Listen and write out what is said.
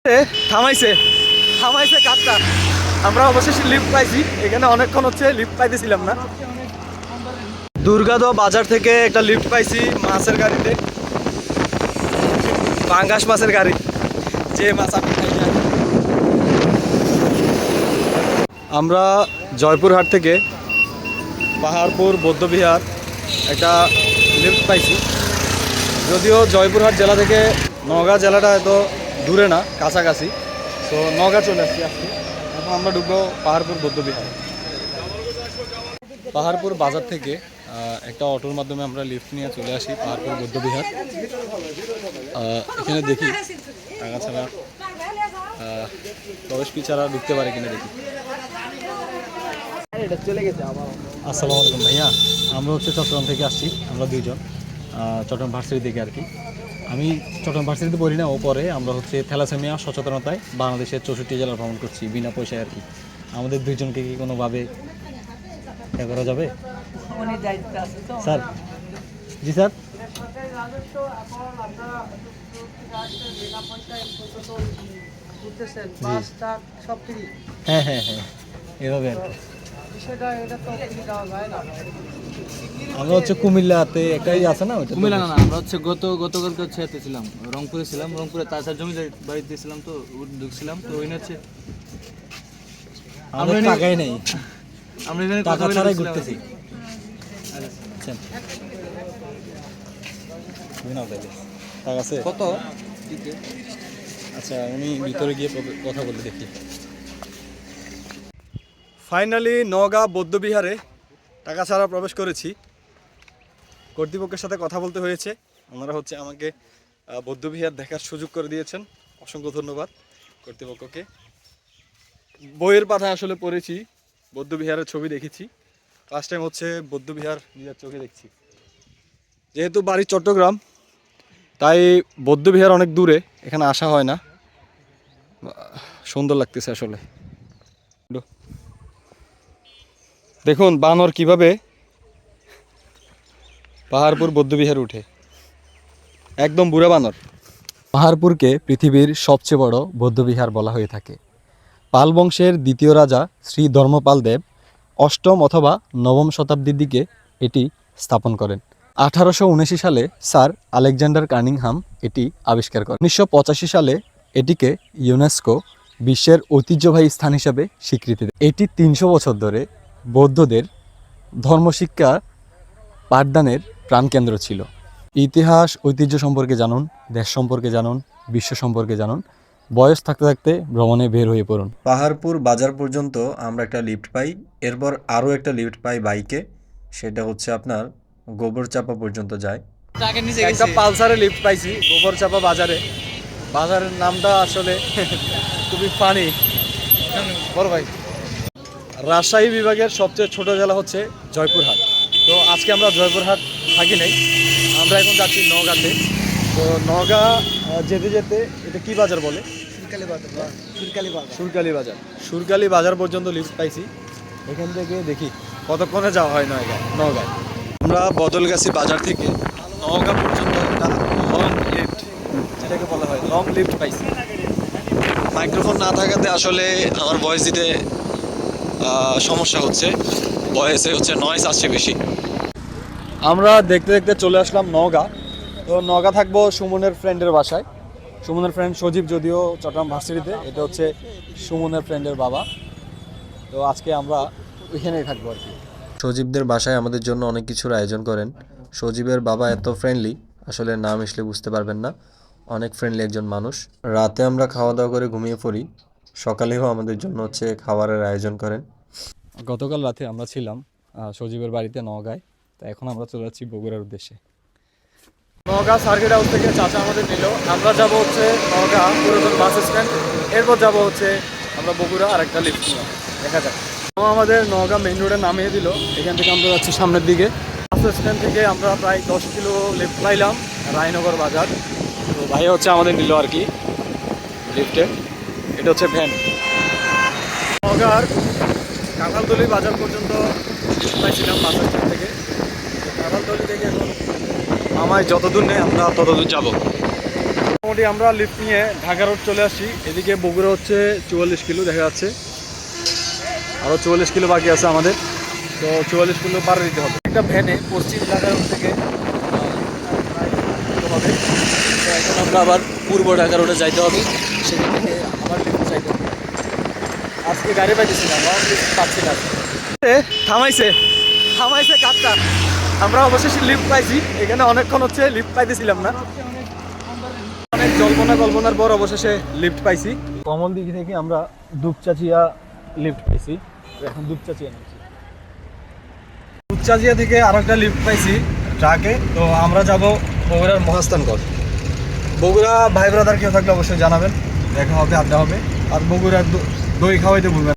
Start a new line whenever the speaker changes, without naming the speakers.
থামাইছে থামাইছে কাজটা। আমরা অবশেষে লিফট পাইছি। এখানে অনেকক্ষণ হচ্ছে লিফট পাইতেছিলাম না। দুর্গাদহ বাজার থেকে একটা লিফট পাইছি মাছের গাড়িতে, পাঙ্গাস মাছের গাড়ি, যে মাছ আমি খাই না। আমরা জয়পুরহাট থেকে পাহাড়পুর বৌদ্ধবিহার একটা লিফট পাইছি। যদিও জয়পুরহাট জেলা থেকে নওগাঁ জেলাটা এত দূরে না, কাছাকাছি। তো নওগাঁ চলে আসছি আজকে। এখন আমরা ঢুকবো পাহাড়পুর বৌদ্ধবিহার। পাহাড়পুর বাজার থেকে একটা অটোর মাধ্যমে আমরা লিফট নিয়ে চলে আসি পাহাড়পুর বৌদ্ধবিহার। এখানে দেখি টাকা ছাড়া প্রবেশ ফি ছাড়া ঢুকতে পারে কিনা দেখি। আসসালামু আলাইকুম ভাইয়া, আমরা হচ্ছে চট্টগ্রাম থেকে আসছি। আমরা দুইজন চট্টগ্রাম ভার্সিটি থেকে আর কি। আমি চট্টগ্রাম ভার্সিটিতে পড়ি না, ও পরে আমরা হচ্ছে থ্যালাসেমিয়া সচেতনতায় বাংলাদেশের 64 জেলা ভ্রমণ করছি বিনা পয়সায় আর কি। আমাদের দুইজনকে কি কোনোভাবে এ করা যাবে স্যার? জি স্যার। হ্যাঁ হ্যাঁ হ্যাঁ, এভাবে আর কি। আমরা হচ্ছে কুমিল্লাতে একটাই আছে না,
কুমিল্লা না, আমরা হচ্ছে গতকালকে হচ্ছে এতে ছিলাম, রংপুরে ছিলাম। রংপুরে তাছাড়া জমি বাড়িতে ছিলাম, তো ঢুকছিলাম। তো ওই হচ্ছে
আমরা টাকাই নেই,
আমরা এখানে
টাকা ছাড়াই ঘুরতেছি। টাকা আছে
কত?
আচ্ছা, আমি ভিতরে গিয়ে কথা বলে দেখি। ফাইনালি নওগাঁ বৌদ্ধবিহারে টাকা ছাড়া প্রবেশ করেছি। কর্তৃপক্ষের সাথে কথা বলতে হয়েছে। ওনারা হচ্ছে আমাকে বৌদ্ধবিহার দেখার সুযোগ করে দিয়েছেন। অসংখ্য ধন্যবাদ কর্তৃপক্ষকে। বইয়ের পাতায় আসলে পড়েছি, বৌদ্ধবিহারের ছবি দেখেছি, ফার্স্ট টাইম হচ্ছে বৌদ্ধবিহার নিজের চোখে দেখছি। যেহেতু বাড়ি চট্টগ্রাম, তাই বৌদ্ধবিহার অনেক দূরে, এখানে আসা হয় না। সুন্দর লাগতেছে আসলে। দেখুন বানর কিভাবে পাহাড়পুর বৌদ্ধবিহার উঠে, একদম বুড়া বানর। পাহাড়পুরকে পৃথিবীর সবচেয়ে বড় বৌদ্ধবিহার বলা হয়ে থাকে। পাল বংশের দ্বিতীয় রাজা শ্রী ধর্মপাল দেব অষ্টম অথবা নবম শতাব্দীর দিকে এটি স্থাপন করেন। 1879 সালে স্যার আলেকজান্ডার কানিংহাম এটি আবিষ্কার করেন। 1985 সালে এটিকে ইউনেস্কো বিশ্বের ঐতিহ্যবাহী স্থান হিসাবে স্বীকৃতি দেয়। এটি 300 বছর ধরে বৌদ্ধদের ধর্মশিক্ষা পাঠদানের প্রাণকেন্দ্র ছিল। ইতিহাস ঐতিহ্য সম্পর্কে জানুন, দেশ সম্পর্কে জানুন, বিশ্ব সম্পর্কে জানুন। বয়স থাকতে থাকতে ভ্রমণে বের হয়ে পড়ুন। পাহাড়পুর বাজার পর্যন্ত আমরা একটা লিফট পাই, এরপর আরও একটা লিফট পাই বাইকে। সেটা হচ্ছে আপনার গোবরচাপা পর্যন্ত যায়। একটা পালসারে লিফট পাইছি গোবরচাপা বাজারে। বাজারের নামটা আসলে খুবই ফানি। বড় ভাই, রাজশাহী বিভাগের সবচেয়ে ছোট জেলা হচ্ছে জয়পুরহাট। তো আজকে আমরা জয়পুরহাট থাকি নাই, আমরা এখন যাচ্ছি নওগাঁতে। তো নওগাঁ যেতে যেতে এটা কি বাজার বলে? সুরকালি বাজার। সুরকালি বাজার পর্যন্ত লিফট পাইছি। এখান থেকে দেখি কতক্ষণে যাওয়া হয় নওগাঁয়। আমরা বদলগাছি বাজার থেকে নওগাঁ পর্যন্ত একটা লং লিফট, যেটাকে বলা হয় লং লিফট পাইছি। মাইক্রোফোন না থাকাতে আসলে আমার ভয়েস দিতে সমস্যা হচ্ছে, ভয়েসে হচ্ছে নয়েজ আসছে বেশি। আমরা দেখতে দেখতে চলে আসলাম নওগাঁ। তো নওগাঁ থাকবো সুমনের ফ্রেন্ডের বাসায়। সুমনের ফ্রেন্ড সজীব, যদিও চট্টগ্রাম ভার্সিটিতে, এটা হচ্ছে সুমনের ফ্রেন্ডের বাবা। তো আজকে আমরা ওইখানেই থাকবো আর কি।
সজীবদের বাসায় আমাদের জন্য অনেক কিছুর আয়োজন করেন। সজীবের বাবা এত ফ্রেন্ডলি, আসলে না মিশলে বুঝতে পারবেন না। অনেক ফ্রেন্ডলি একজন মানুষ। রাতে আমরা খাওয়া দাওয়া করে ঘুমিয়ে পড়ি, সকালেও আমাদের জন্য হচ্ছে খাবারের আয়োজন করেন।
গতকাল রাতে আমরা ছিলাম সজীবের বাড়িতে নওগাঁয়। তো এখন আমরা চলে যাচ্ছি বগুড়ার উদ্দেশ্যে। নওগাঁ সার্কিট হাউস থেকে চাচা আমাদের নিল। আমরা যাব হচ্ছে নওগাঁ পুরাতন বাস স্ট্যান্ড, এরপর যাব হচ্ছে আমরা বগুড়া আর একটা লিফট নিলাম, দেখা যাক। আমাদের নওগাঁ মেইন রোডে নামিয়ে দিল। এখান থেকে আমরা যাচ্ছি সামনের দিকে। বাস স্ট্যান্ড থেকে আমরা প্রায় 10 কিলো লিফট পাইলাম রায়নগর বাজার। তো ভাই হচ্ছে আমাদের নিল আর কি লিফটে। এটা হচ্ছে ভ্যান। নওগাঁর কাঁঠালতলি বাজার পর্যন্ত লিফট পাইছিলাম বাস স্ট্যান্ড থেকে। কাঁঠালতলি থেকে এখন আমায় যতদূর নেই আমরা ততদূর যাব। মোটামুটি আমরা লিফট নিয়ে ঢাকা রোড চলে আসছি। এদিকে বগুড়া হচ্ছে 44 কিলো দেখা যাচ্ছে, আরও 44 কিলো বাকি আছে আমাদের, তো 44 কিলো পার দিতে হবে। একটা ভ্যানে পশ্চিম ঢাকা রোড থেকে হবে, তো এখন আমরা আবার পূর্ব ঢাকা রোডে যাইতে হবে, সেখান থেকে আবার লিফট চাইতে হবে। আজকে গাড়ি পাইতেছি না, লিফট পাচ্ছি না। থামাইছে থামাইছে কাজটা, আমরা অবশেষে লিফট পাইছি। এখানে অনেকক্ষণ হচ্ছে লিফট পাইতেছিলাম না, অনেক কল্পনার পর অবশেষে লিফট পাইছি। কমল দিঘি থেকে আমরা দুপচাচিয়া লিফট পাইছি, তো এখন দুপচাচিয়া নামছি। দুপচাচিয়া থেকে আরো একটা লিফট পাইছি ট্রাকে, তো আমরা যাব বগুড়ার মহাস্থানগড়। বগুড়া ভাই ব্রাদার কেউ থাকলে অবশ্যই জানাবেন, দেখা হবে, আড্ডা হবে। আর বগুড়ার দই খাওয়াইতে ভুলবেন।